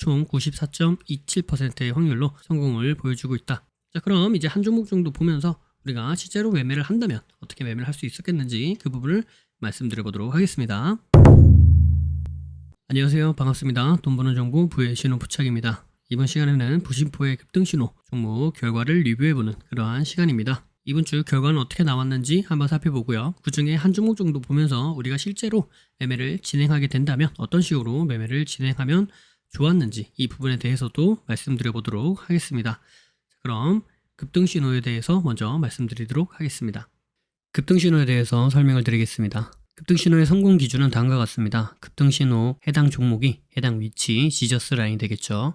총 94.27%의 확률로 성공을 보여주고 있다. 자, 그럼 이제 한 종목 정도 보면서 우리가 실제로 매매를 한다면 어떻게 매매를 할 수 있었겠는지 그 부분을 말씀드려 보도록 하겠습니다. 안녕하세요, 반갑습니다. 돈 버는 정보 부의 신호 부착입니다. 이번 시간에는 부심포의 급등신호 종목 결과를 리뷰해보는 그러한 시간입니다. 이번 주 결과는 어떻게 나왔는지 한번 살펴보고요. 그 중에 한 종목 정도 보면서 우리가 실제로 매매를 진행하게 된다면 어떤 식으로 매매를 진행하면 좋았는지 이 부분에 대해서도 말씀드려 보도록 하겠습니다. 그럼 급등신호에 대해서 먼저 말씀드리도록 하겠습니다. 급등신호에 대해서 설명을 드리겠습니다. 급등신호의 성공 기준은 다음과 같습니다. 급등신호 해당 종목이 해당 위치 지저스 라인이 되겠죠.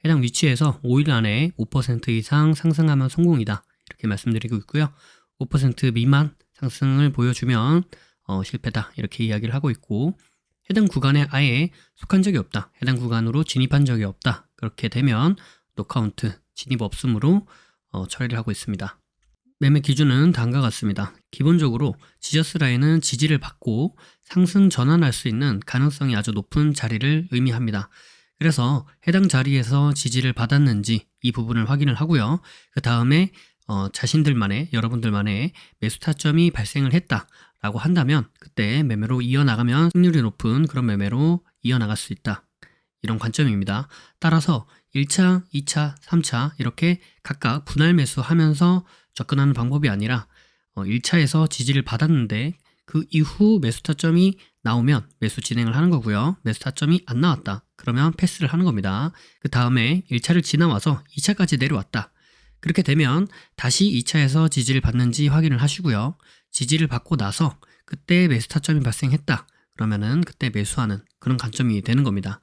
해당 위치에서 5일 안에 5% 이상 상승하면 성공이다. 이렇게 말씀드리고 있고요. 5% 미만 상승을 보여주면 실패다. 이렇게 이야기를 하고 있고, 해당 구간에 아예 속한 적이 없다. 해당 구간으로 진입한 적이 없다. 그렇게 되면 노카운트 진입 없음으로 처리를 하고 있습니다. 매매 기준은 다음과 같습니다. 기본적으로 지저스 라인은 지지를 받고 상승 전환할 수 있는 가능성이 아주 높은 자리를 의미합니다. 그래서 해당 자리에서 지지를 받았는지 이 부분을 확인을 하고요. 그 다음에 자신들만의, 여러분들만의 매수 타점이 발생을 했다라고 한다면 그때 매매로 이어나가면 승률이 높은 그런 매매로 이어나갈 수 있다. 이런 관점입니다. 따라서 1차, 2차, 3차 이렇게 각각 분할 매수하면서 접근하는 방법이 아니라 1차에서 지지를 받았는데 그 이후 매수 타점이 나오면 매수 진행을 하는 거고요. 매수 타점이 안 나왔다. 그러면 패스를 하는 겁니다. 그 다음에 1차를 지나와서 2차까지 내려왔다. 그렇게 되면 다시 2차에서 지지를 받는지 확인을 하시고요. 지지를 받고 나서 그때 매수 타점이 발생했다. 그러면은 그때 매수하는 그런 관점이 되는 겁니다.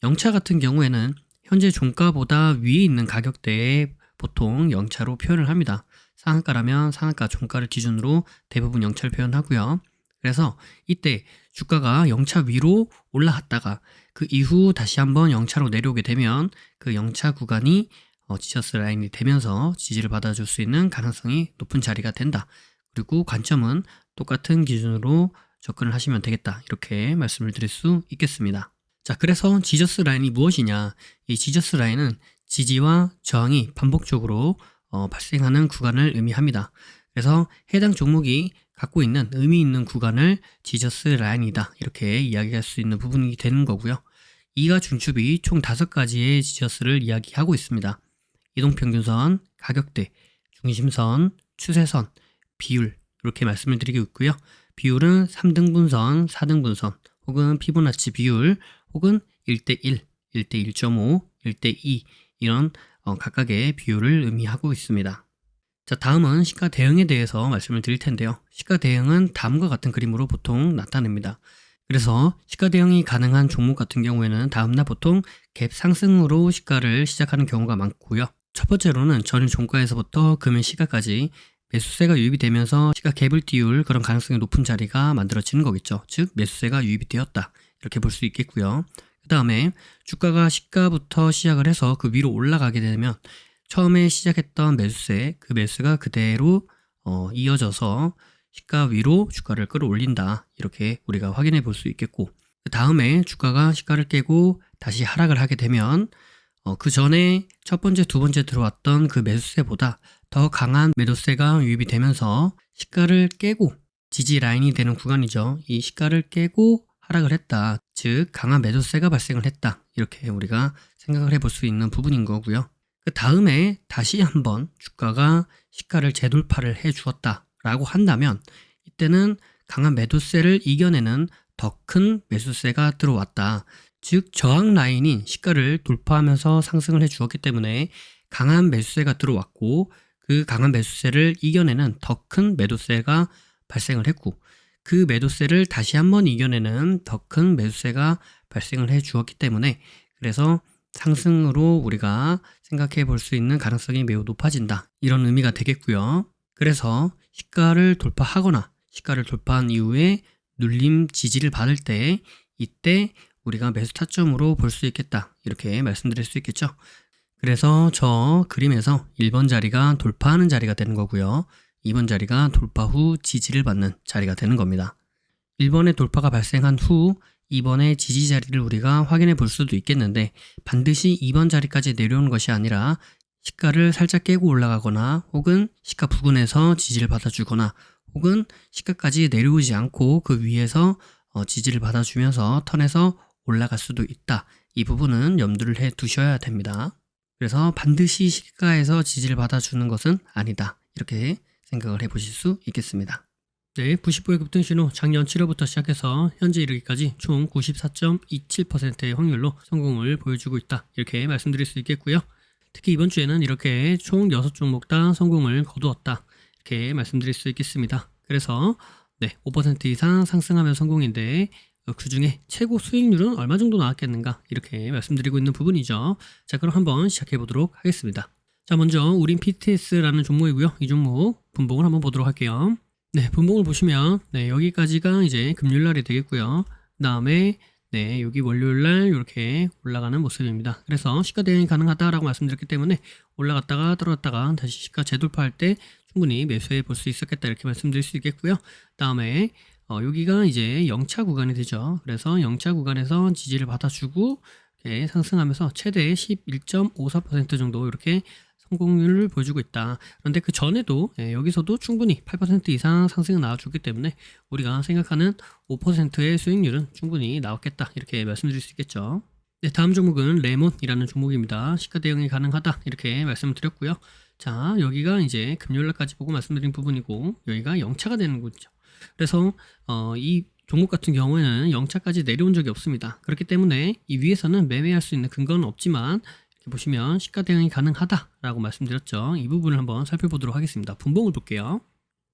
0차 같은 경우에는 현재 종가보다 위에 있는 가격대에 보통 0차로 표현을 합니다. 상한가라면 상한가 종가를 기준으로 대부분 0차를 표현하고요. 그래서 이때 주가가 0차 위로 올라갔다가 그 이후 다시 한번 0차로 내려오게 되면 그 0차 구간이 지저스 라인이 되면서 지지를 받아줄 수 있는 가능성이 높은 자리가 된다. 그리고 관점은 똑같은 기준으로 접근을 하시면 되겠다. 이렇게 말씀을 드릴 수 있겠습니다. 자, 그래서 지저스 라인이 무엇이냐? 이 지저스 라인은 지지와 저항이 반복적으로 발생하는 구간을 의미합니다. 그래서 해당 종목이 갖고 있는 의미 있는 구간을 지저스 라인이다. 이렇게 이야기할 수 있는 부분이 되는 거고요. 이가 중첩이 총 5가지의 지저스를 이야기하고 있습니다. 이동평균선, 가격대, 중심선, 추세선, 비율 이렇게 말씀을 드리고 있고요. 비율은 3등분선, 4등분선 혹은 피보나치 비율 혹은 1대1, 1대1.5, 1대2 이런 각각의 비율을 의미하고 있습니다. 자, 다음은 시가 대응에 대해서 말씀을 드릴 텐데요. 시가 대응은 다음과 같은 그림으로 보통 나타냅니다. 그래서 시가 대응이 가능한 종목 같은 경우에는 다음날 보통 갭 상승으로 시가를 시작하는 경우가 많고요. 첫 번째로는 전일 종가에서부터 금일 시가까지 매수세가 유입이 되면서 시가 갭을 띄울 그런 가능성이 높은 자리가 만들어지는 거겠죠. 즉 매수세가 유입이 되었다. 이렇게 볼 수 있겠고요. 그 다음에 주가가 시가부터 시작을 해서 그 위로 올라가게 되면 처음에 시작했던 매수세, 그 매수가 그대로 이어져서 시가 위로 주가를 끌어올린다. 이렇게 우리가 확인해 볼 수 있겠고, 그 다음에 주가가 시가를 깨고 다시 하락을 하게 되면 그 전에 첫 번째, 두 번째 들어왔던 그 매수세보다 더 강한 매도세가 유입이 되면서 시가를 깨고 지지 라인이 되는 구간이죠. 이 시가를 깨고 하락을 했다. 즉 강한 매도세가 발생을 했다. 이렇게 우리가 생각을 해볼 수 있는 부분인 거고요. 그 다음에 다시 한번 주가가 시가를 재돌파를 해 주었다 라고 한다면 이때는 강한 매도세를 이겨내는 더 큰 매수세가 들어왔다. 즉 저항 라인인 시가를 돌파하면서 상승을 해 주었기 때문에 강한 매수세가 들어왔고 그 강한 매수세를 이겨내는 더 큰 매도세가 발생을 했고 그 매도세를 다시 한번 이겨내는 더 큰 매수세가 발생을 해 주었기 때문에 그래서 상승으로 우리가 생각해 볼 수 있는 가능성이 매우 높아진다. 이런 의미가 되겠고요. 그래서 시가를 돌파하거나 시가를 돌파한 이후에 눌림 지지를 받을 때 이때 우리가 매수 타점으로 볼 수 있겠다. 이렇게 말씀드릴 수 있겠죠. 그래서 저 그림에서 1번 자리가 돌파하는 자리가 되는 거고요. 2번 자리가 돌파 후 지지를 받는 자리가 되는 겁니다. 1번의 돌파가 발생한 후 2번의 지지 자리를 우리가 확인해 볼 수도 있겠는데 반드시 2번 자리까지 내려오는 것이 아니라 시가를 살짝 깨고 올라가거나 혹은 시가 부근에서 지지를 받아주거나 혹은 시가까지 내려오지 않고 그 위에서 지지를 받아주면서 턴에서 올라갈 수도 있다. 이 부분은 염두를 해 두셔야 됩니다. 그래서 반드시 시가에서 지지를 받아주는 것은 아니다. 이렇게 생각을 해 보실 수 있겠습니다. 네, 90보의 급등신호 작년 7월부터 시작해서 현재 이르기까지 총 94.27%의 확률로 성공을 보여주고 있다. 이렇게 말씀드릴 수 있겠고요. 특히 이번 주에는 이렇게 총 6종목 다 성공을 거두었다. 이렇게 말씀드릴 수 있겠습니다. 그래서 5% 이상 상승하면 성공인데 그 중에 최고 수익률은 얼마 정도 나왔겠는가 이렇게 말씀드리고 있는 부분이죠. 자, 그럼 한번 시작해 보도록 하겠습니다. 자, 먼저 우린 PTS라는 종목이고요. 이 종목 분봉을 한번 보도록 할게요. 네, 분봉을 보시면 여기까지가 이제 금요일날이 되겠고요. 그 다음에 여기 월요일날 이렇게 올라가는 모습입니다. 그래서 시가 대응이 가능하다라고 말씀드렸기 때문에 올라갔다가 떨어졌다가 다시 시가 재돌파할 때 충분히 매수해 볼 수 있었겠다 이렇게 말씀드릴 수 있겠고요. 그 다음에 여기가 이제 0차 구간이 되죠. 그래서 0차 구간에서 지지를 받아주고 이렇게 상승하면서 최대 11.54% 정도 이렇게 성공률을 보여주고 있다. 그런데 그 전에도 여기서도 충분히 8% 이상 상승이 나와주기 때문에 우리가 생각하는 5%의 수익률은 충분히 나왔겠다 이렇게 말씀드릴 수 있겠죠. 네, 다음 종목은 레몬이라는 종목입니다. 시가 대응이 가능하다 이렇게 말씀을 드렸고요. 자, 여기가 이제 금요일날까지 보고 말씀드린 부분이고 여기가 0차가 되는 거죠. 그래서 이 종목 같은 경우에는 0차까지 내려온 적이 없습니다. 그렇기 때문에 이 위에서는 매매할 수 있는 근거는 없지만 이렇게 보시면 시가 대응이 가능하다라고 말씀드렸죠. 이 부분을 한번 살펴보도록 하겠습니다. 분봉을 볼게요.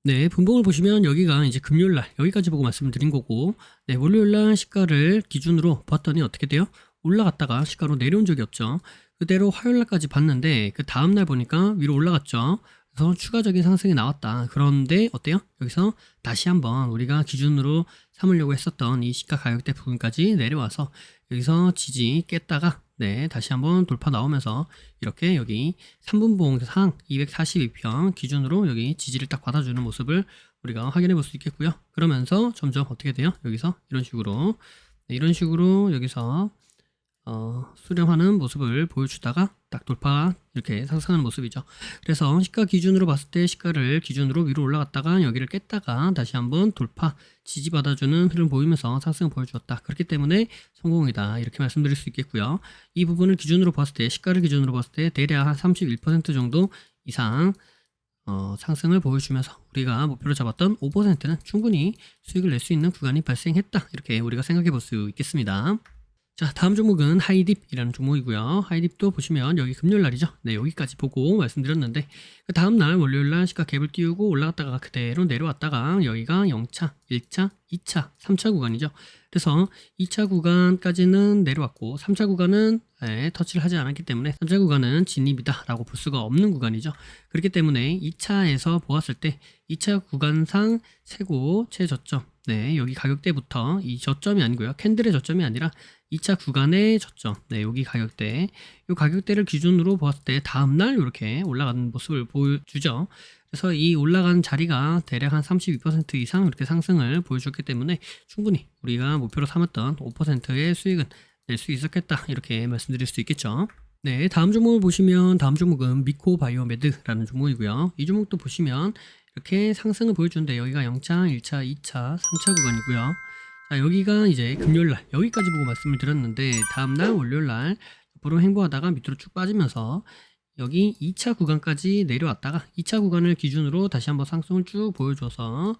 네, 분봉을 보시면 여기가 이제 금요일날 여기까지 보고 말씀을 드린 거고 월요일날 시가를 기준으로 봤더니 어떻게 돼요? 올라갔다가 시가로 내려온 적이 없죠. 그대로 화요일날까지 봤는데 그 다음날 보니까 위로 올라갔죠. 그래서 추가적인 상승이 나왔다. 그런데 어때요? 여기서 다시 한번 우리가 기준으로 삼으려고 했었던 이 시가 가격대 부분까지 내려와서 여기서 지지 깼다가 다시 한번 돌파 나오면서 이렇게 여기 3분봉 상 242평 기준으로 여기 지지를 딱 받아주는 모습을 우리가 확인해 볼 수 있겠고요. 그러면서 점점 어떻게 돼요? 여기서 이런 식으로 여기서 수렴하는 모습을 보여주다가 딱 돌파 이렇게 상승하는 모습이죠. 그래서 시가 기준으로 봤을 때 시가를 기준으로 위로 올라갔다가 여기를 깼다가 다시 한번 돌파 지지받아주는 흐름 보이면서 상승을 보여주었다. 그렇기 때문에 성공이다 이렇게 말씀드릴 수 있겠고요. 이 부분을 기준으로 봤을 때 시가를 기준으로 봤을 때 대략 한 31% 정도 이상 상승을 보여주면서 우리가 목표로 잡았던 5%는 충분히 수익을 낼 수 있는 구간이 발생했다 이렇게 우리가 생각해 볼 수 있겠습니다. 자, 다음 종목은 하이딥이라는 종목이고요. 하이딥도 보시면 여기 금요일날이죠. 여기까지 보고 말씀드렸는데 그 다음날 월요일날 시가 갭을 띄우고 올라갔다가 그대로 내려왔다가 여기가 0차, 1차, 2차, 3차 구간이죠. 그래서 2차 구간까지는 내려왔고 3차 구간은 터치를 하지 않았기 때문에 3차 구간은 진입이다 라고 볼 수가 없는 구간이죠. 그렇기 때문에 2차에서 보았을 때 2차 구간상 최고 최저점 여기 가격대부터 이 저점이 아니고요. 캔들의 저점이 아니라 2차 구간의 저점 여기 가격대 이 가격대를 기준으로 보았을 때 다음날 이렇게 올라가는 모습을 보여주죠. 그래서 이 올라간 자리가 대략 한 32% 이상 이렇게 상승을 보여줬기 때문에 충분히 우리가 목표로 삼았던 5%의 수익은 낼 수 있었겠다 이렇게 말씀드릴 수 있겠죠. 네, 다음 종목을 보시면 다음 종목은 미코바이오메드라는 종목이고요. 이 종목도 보시면 이렇게 상승을 보여주는데 여기가 0차, 1차, 2차, 3차 구간이고요. 자, 여기가 이제 금요일날 여기까지 보고 말씀을 드렸는데 다음날 월요일날 옆으로 횡보하다가 밑으로 쭉 빠지면서 여기 2차 구간까지 내려왔다가 2차 구간을 기준으로 다시 한번 상승을 쭉 보여줘서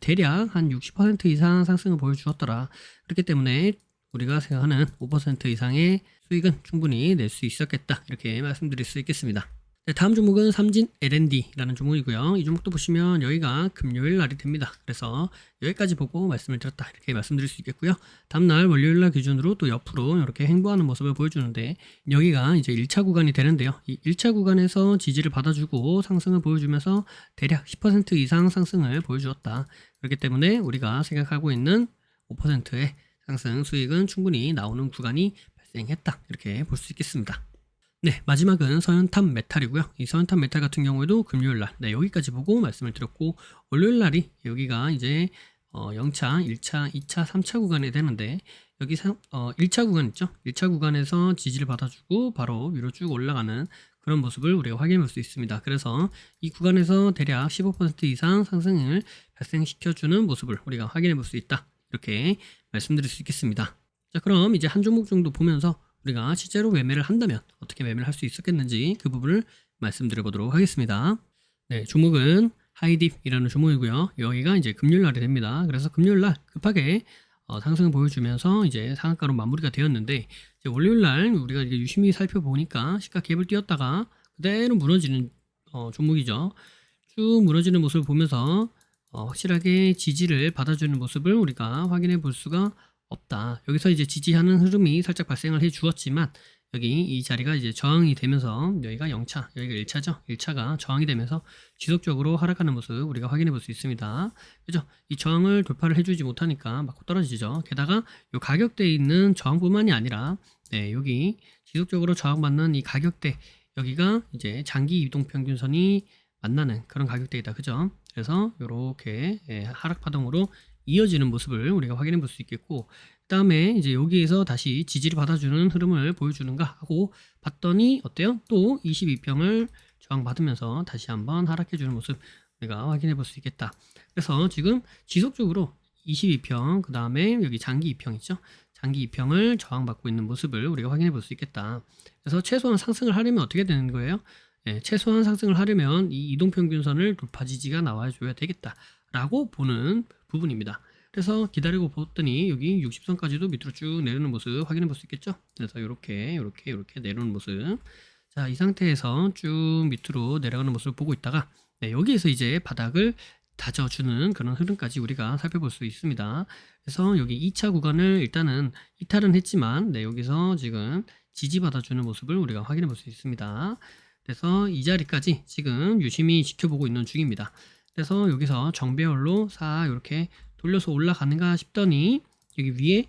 대략 한 60% 이상 상승을 보여주었더라. 그렇기 때문에 우리가 생각하는 5% 이상의 수익은 충분히 낼 수 있었겠다 이렇게 말씀드릴 수 있겠습니다. 다음 종목은 삼진 L&D라는 종목이고요. 이 종목도 보시면 여기가 금요일 날이 됩니다. 그래서 여기까지 보고 말씀을 드렸다 이렇게 말씀드릴 수 있겠고요. 다음날 월요일 날 기준으로 또 옆으로 이렇게 횡보하는 모습을 보여주는데 여기가 이제 1차 구간이 되는데요. 이 1차 구간에서 지지를 받아주고 상승을 보여주면서 대략 10% 이상 상승을 보여주었다. 그렇기 때문에 우리가 생각하고 있는 5%의 상승 수익은 충분히 나오는 구간이 발생했다 이렇게 볼 수 있겠습니다. 네, 마지막은 서현탄 메탈이고요. 이 서현탄 메탈 같은 경우에도 금요일날 여기까지 보고 말씀을 드렸고 월요일날이 여기가 이제 0차, 1차, 2차, 3차 구간이 되는데 여기 1차 구간 있죠? 1차 구간에서 지지를 받아주고 바로 위로 쭉 올라가는 그런 모습을 우리가 확인해 볼 수 있습니다. 그래서 이 구간에서 대략 15% 이상 상승을 발생시켜주는 모습을 우리가 확인해 볼 수 있다. 이렇게 말씀드릴 수 있겠습니다. 자, 그럼 이제 한 종목 정도 보면서 우리가 실제로 매매를 한다면 어떻게 매매를 할 수 있었겠는지 그 부분을 말씀드려 보도록 하겠습니다. 네, 종목은 하이딥이라는 종목이고요. 여기가 이제 금요일 날이 됩니다. 그래서 금요일 날 급하게 상승을 보여주면서 이제 상한가로 마무리가 되었는데, 이제 월요일 날 우리가 이제 유심히 살펴보니까 시가 갭을 띄었다가 그대로 무너지는 종목이죠. 쭉 무너지는 모습을 보면서 확실하게 지지를 받아주는 모습을 우리가 확인해 볼 수가 없다. 여기서 이제 지지하는 흐름이 살짝 발생을 해 주었지만, 여기 이 자리가 이제 저항이 되면서 여기가 0차, 여기가 1차죠. 1차가 저항이 되면서 지속적으로 하락하는 모습 우리가 확인해 볼 수 있습니다. 그죠? 이 저항을 돌파를 해주지 못하니까 맞고 떨어지죠. 게다가 이 가격대에 있는 저항뿐만이 아니라, 네, 여기 지속적으로 저항받는 이 가격대, 여기가 이제 장기 이동평균선이 만나는 그런 가격대이다. 그죠? 그래서 이렇게 하락 파동으로 이어지는 모습을 우리가 확인해 볼 수 있겠고, 그 다음에 이제 여기에서 다시 지지를 받아주는 흐름을 보여주는가 하고 봤더니 어때요? 또 22평을 저항받으면서 다시 한번 하락해주는 모습 우리가 확인해 볼 수 있겠다. 그래서 지금 지속적으로 22평, 그 다음에 여기 장기 2평 있죠? 장기 2평을 저항받고 있는 모습을 우리가 확인해 볼 수 있겠다. 그래서 최소한 상승을 하려면 어떻게 되는 거예요? 최소한 상승을 하려면 이 이동평균선을 돌파 지지가 나와줘야 되겠다라고 보는 부분입니다. 그래서 기다리고 봤더니 여기 60선까지도 밑으로 쭉 내려오는 모습 확인해 볼 수 있겠죠. 그래서 이렇게 내려오는 모습. 자, 이 상태에서 쭉 밑으로 내려가는 모습을 보고 있다가, 네, 여기에서 이제 바닥을 다져주는 그런 흐름까지 우리가 살펴볼 수 있습니다. 그래서 여기 2차 구간을 일단은 이탈은 했지만, 네, 여기서 지금 지지받아주는 모습을 우리가 확인해 볼 수 있습니다. 그래서 이 자리까지 지금 유심히 지켜보고 있는 중입니다. 그래서 여기서 정배열로 싹 이렇게 돌려서 올라가는가 싶더니 여기 위에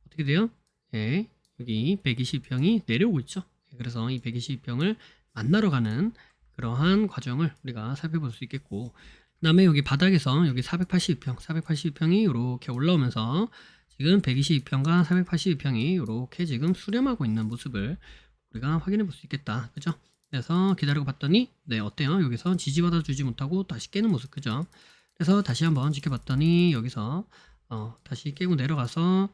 어떻게 돼요? 네, 여기 120평이 내려오고 있죠. 그래서 이 120평을 만나러 가는 그러한 과정을 우리가 살펴볼 수 있겠고, 그 다음에 여기 바닥에서 여기 482평이 이렇게 올라오면서 지금 122평과 482평이 이렇게 지금 수렴하고 있는 모습을 우리가 확인해 볼 수 있겠다. 그죠? 그래서 기다리고 봤더니, 네, 어때요? 여기서 지지받아 주지 못하고 다시 깨는 모습. 그죠? 그래서 다시 한번 지켜봤더니 여기서 다시 깨고 내려가서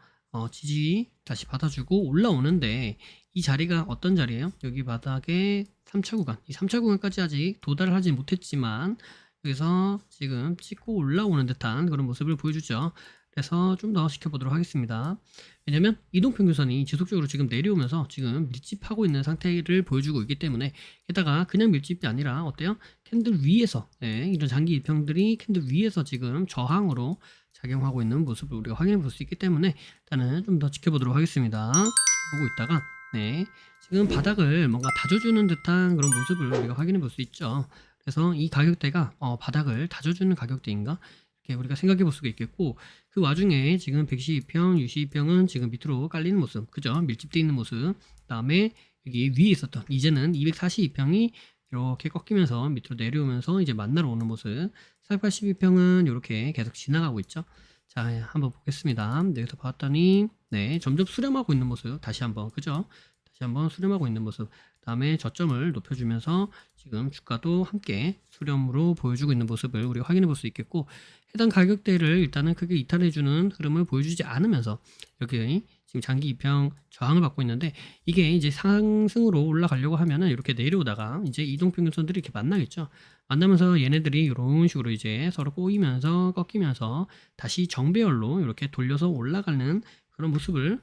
지지 다시 받아주고 올라오는데, 이 자리가 어떤 자리예요? 여기 바닥에 3차 구간, 이 3차 구간까지 아직 도달을 하지 못했지만 여기서 지금 찍고 올라오는 듯한 그런 모습을 보여주죠. 그래서 좀 더 지켜보도록 하겠습니다. 왜냐면 이동평균선이 지속적으로 지금 내려오면서 지금 밀집하고 있는 상태를 보여주고 있기 때문에, 게다가 그냥 밀집이 아니라 어때요? 캔들 위에서, 이런 장기 이평들이 캔들 위에서 지금 저항으로 작용하고 있는 모습을 우리가 확인해 볼 수 있기 때문에 일단은 좀 더 지켜보도록 하겠습니다. 보고 있다가, 네, 지금 바닥을 뭔가 다져주는 듯한 그런 모습을 우리가 확인해 볼 수 있죠. 그래서 이 가격대가 바닥을 다져주는 가격대인가? 이렇게 우리가 생각해 볼 수가 있겠고, 그 와중에 지금 112평, 62평은 지금 밑으로 깔리는 모습, 그죠? 밀집되어 있는 모습. 그 다음에 여기 위에 있었던 이제는 242평이 이렇게 꺾이면서 밑으로 내려오면서 이제 만나러 오는 모습. 482평은 이렇게 계속 지나가고 있죠. 자, 한번 보겠습니다. 여기서 봤더니, 네, 점점 수렴하고 있는 모습. 다시 한번, 그죠? 다시 한번 수렴하고 있는 모습. 그 다음에 저점을 높여주면서 지금 주가도 함께 수렴으로 보여주고 있는 모습을 우리가 확인해 볼 수 있겠고, 해당 가격대를 일단은 크게 이탈해주는 흐름을 보여주지 않으면서 여기 지금 장기 이평 저항을 받고 있는데, 이게 이제 상승으로 올라가려고 하면은 이렇게 내려오다가 이제 이동평균선들이 이렇게 만나겠죠. 만나면서 얘네들이 이런 식으로 이제 서로 꼬이면서 꺾이면서 다시 정배열로 이렇게 돌려서 올라가는 그런 모습을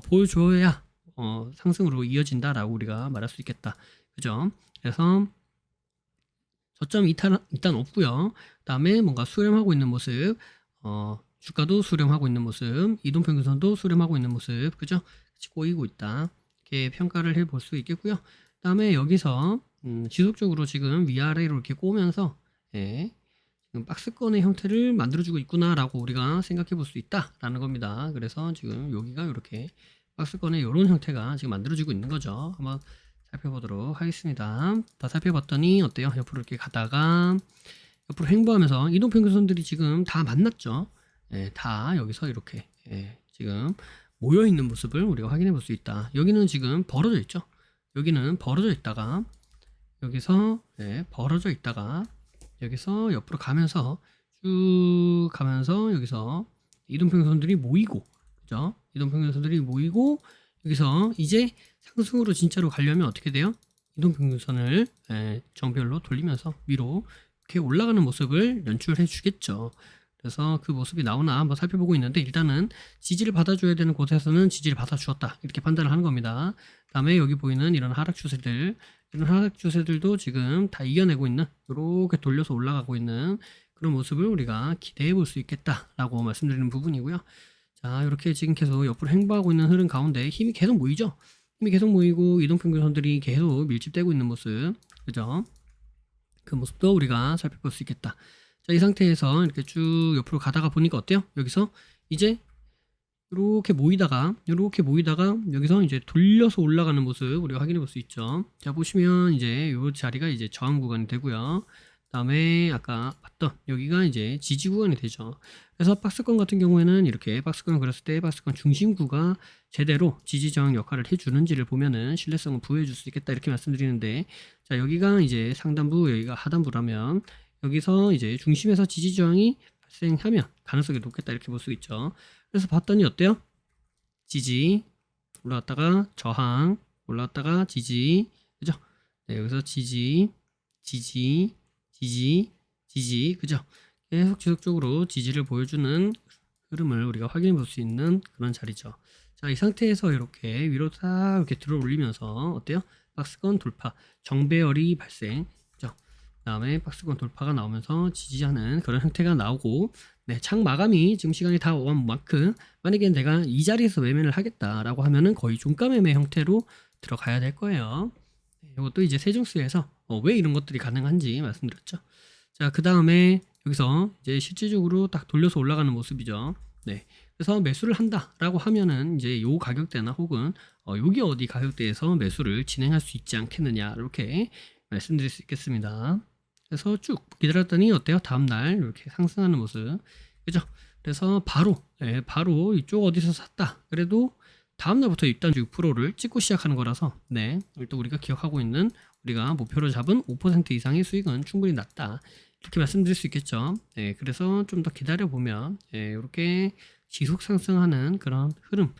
보여줘야 상승으로 이어진다라고 우리가 말할 수 있겠다. 그죠? 그래서 저점 이탈 일단 없고요. 그다음에 뭔가 수렴하고 있는 모습, 주가도 수렴하고 있는 모습, 이동평균선도 수렴하고 있는 모습, 그죠? 같이 꼬이고 있다. 이렇게 평가를 해볼 수 있겠고요. 그다음에 여기서 지속적으로 지금 위아래로 이렇게 꼬면서, 지금 박스권의 형태를 만들어주고 있구나라고 우리가 생각해 볼 수 있다라는 겁니다. 그래서 지금 여기가 이렇게 박스권의 이런 형태가 지금 만들어지고 있는 거죠. 한번 살펴보도록 하겠습니다. 다 살펴봤더니 어때요? 옆으로 이렇게 가다가 옆으로 횡보하면서 이동평균선들이 지금 다 만났죠. 다 여기서 이렇게 지금 모여 있는 모습을 우리가 확인해 볼 수 있다. 여기는 지금 벌어져 있죠. 여기는 벌어져 있다가 여기서 벌어져 있다가 여기서 옆으로 가면서 쭉 가면서 여기서 이동평균선들이 모이고, 그죠? 이동평균선들이 모이고 여기서 이제 상승으로 진짜로 가려면 어떻게 돼요? 이동평균선을 정별로 돌리면서 위로 이렇게 올라가는 모습을 연출해 주겠죠. 그래서 그 모습이 나오나 한번 살펴보고 있는데, 일단은 지지를 받아줘야 되는 곳에서는 지지를 받아주었다, 이렇게 판단을 하는 겁니다. 다음에 여기 보이는 이런 하락 추세들, 이런 하락 추세들도 지금 다 이겨내고 있는, 이렇게 돌려서 올라가고 있는 그런 모습을 우리가 기대해 볼 수 있겠다라고 말씀드리는 부분이고요. 자, 이렇게 지금 계속 옆으로 행보하고 있는 흐름 가운데 힘이 계속 모이죠. 힘이 계속 모이고 이동평균선들이 계속 밀집되고 있는 모습, 그죠? 그 모습도 우리가 살펴볼 수 있겠다. 자, 이 상태에서 이렇게 쭉 옆으로 가다가 보니까 어때요? 여기서 이제 이렇게 모이다가 여기서 이제 돌려서 올라가는 모습 우리가 확인해 볼 수 있죠. 자, 보시면 이제 이 자리가 이제 저항 구간이 되고요. 다음에 아까 봤던 여기가 이제 지지 구간이 되죠. 그래서 박스권 같은 경우에는 이렇게 박스권을 그렸을 때 박스권 중심구가 제대로 지지 저항 역할을 해주는지를 보면은 신뢰성을 부여해 줄 수 있겠다, 이렇게 말씀드리는데, 자, 여기가 이제 상단부, 여기가 하단부라면 여기서 이제 중심에서 지지 저항이 발생하면 가능성이 높겠다, 이렇게 볼 수 있죠. 그래서 봤더니 어때요? 지지 올라갔다가 저항, 올라갔다가 지지, 그죠? 네, 여기서 지지, 그죠? 계속 지속적으로 지지를 보여주는 흐름을 우리가 확인해 볼 수 있는 그런 자리죠. 자, 이 상태에서 이렇게 위로 딱 이렇게 들어 올리면서 어때요? 박스권 돌파, 정배열이 발생, 그죠? 다음에 박스권 돌파가 나오면서 지지하는 그런 형태가 나오고, 네, 장 마감이 지금 시간이 다 온 만큼 만약에 내가 이 자리에서 매매를 하겠다라고 하면은 거의 종가 매매 형태로 들어가야 될 거예요. 네, 이것도 이제 세종수에서 왜 이런 것들이 가능한지 말씀드렸죠. 자, 그 다음에 여기서 이제 실질적으로 딱 돌려서 올라가는 모습이죠. 네, 그래서 매수를 한다라고 하면은 이제 요 가격대나 혹은 여기 어디 가격대에서 매수를 진행할 수 있지 않겠느냐, 이렇게 말씀드릴 수 있겠습니다. 그래서 쭉 기다렸더니 어때요? 다음날 이렇게 상승하는 모습, 그죠? 그래서 바로 이쪽 어디서 샀다 그래도 다음날부터 일단 6%를 찍고 시작하는 거라서, 네, 일단 우리가 기억하고 있는, 우리가 목표로 잡은 5% 이상의 수익은 충분히 났다, 이렇게 말씀드릴 수 있겠죠. 네, 그래서 좀 더 기다려보면 이렇게 지속 상승하는 그런 흐름,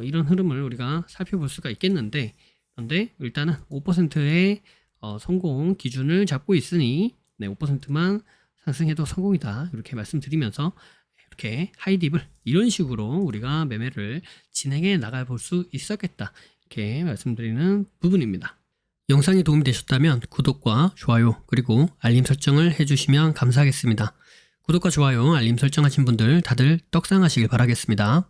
이런 흐름을 우리가 살펴볼 수가 있겠는데, 그런데 일단은 5%의 성공 기준을 잡고 있으니, 네, 5%만 상승해도 성공이다, 이렇게 말씀드리면서 이렇게 하이딥을 이런 식으로 우리가 매매를 진행해 나가 볼 수 있었겠다, 이렇게 말씀드리는 부분입니다. 영상이 도움이 되셨다면 구독과 좋아요 그리고 알림 설정을 해주시면 감사하겠습니다. 구독과 좋아요, 알림 설정하신 분들 다들 떡상하시길 바라겠습니다.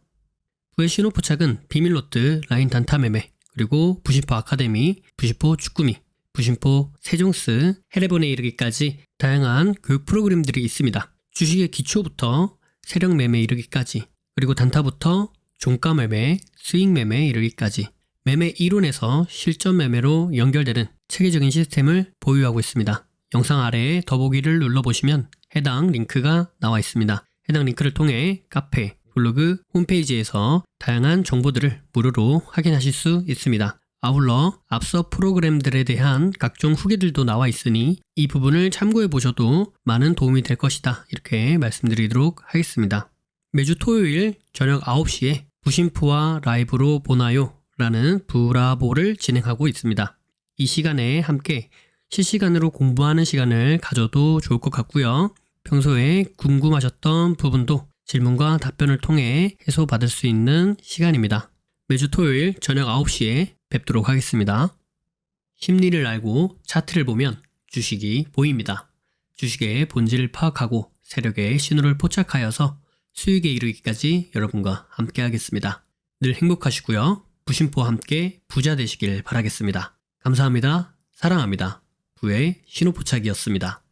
부의 신호 포착은 비밀로트, 라인 단타 매매, 그리고 부심포 아카데미, 부심포 축구미, 부심포 세종스, 해례본에 이르기까지 다양한 교육 프로그램들이 있습니다. 주식의 기초부터 세력 매매 이르기까지, 그리고 단타부터 종가 매매, 수익 매매 이르기까지 매매 이론에서 실전 매매로 연결되는 체계적인 시스템을 보유하고 있습니다. 영상 아래에 더보기를 눌러보시면 해당 링크가 나와 있습니다. 해당 링크를 통해 카페, 블로그, 홈페이지에서 다양한 정보들을 무료로 확인하실 수 있습니다. 아울러 앞서 프로그램들에 대한 각종 후기들도 나와 있으니 이 부분을 참고해 보셔도 많은 도움이 될 것이다, 이렇게 말씀드리도록 하겠습니다. 매주 토요일 저녁 9시에 부심포와 라이브로 보나요? 라는 브라보를 진행하고 있습니다. 이 시간에 함께 실시간으로 공부하는 시간을 가져도 좋을 것 같고요. 평소에 궁금하셨던 부분도 질문과 답변을 통해 해소받을 수 있는 시간입니다. 매주 토요일 저녁 9시에 뵙도록 하겠습니다. 심리를 알고 차트를 보면 주식이 보입니다. 주식의 본질을 파악하고 세력의 신호를 포착하여서 수익에 이르기까지 여러분과 함께 하겠습니다. 늘 행복하시고요. 부심포와 함께 부자 되시길 바라겠습니다. 감사합니다. 사랑합니다. 부의 신호 포착이었습니다.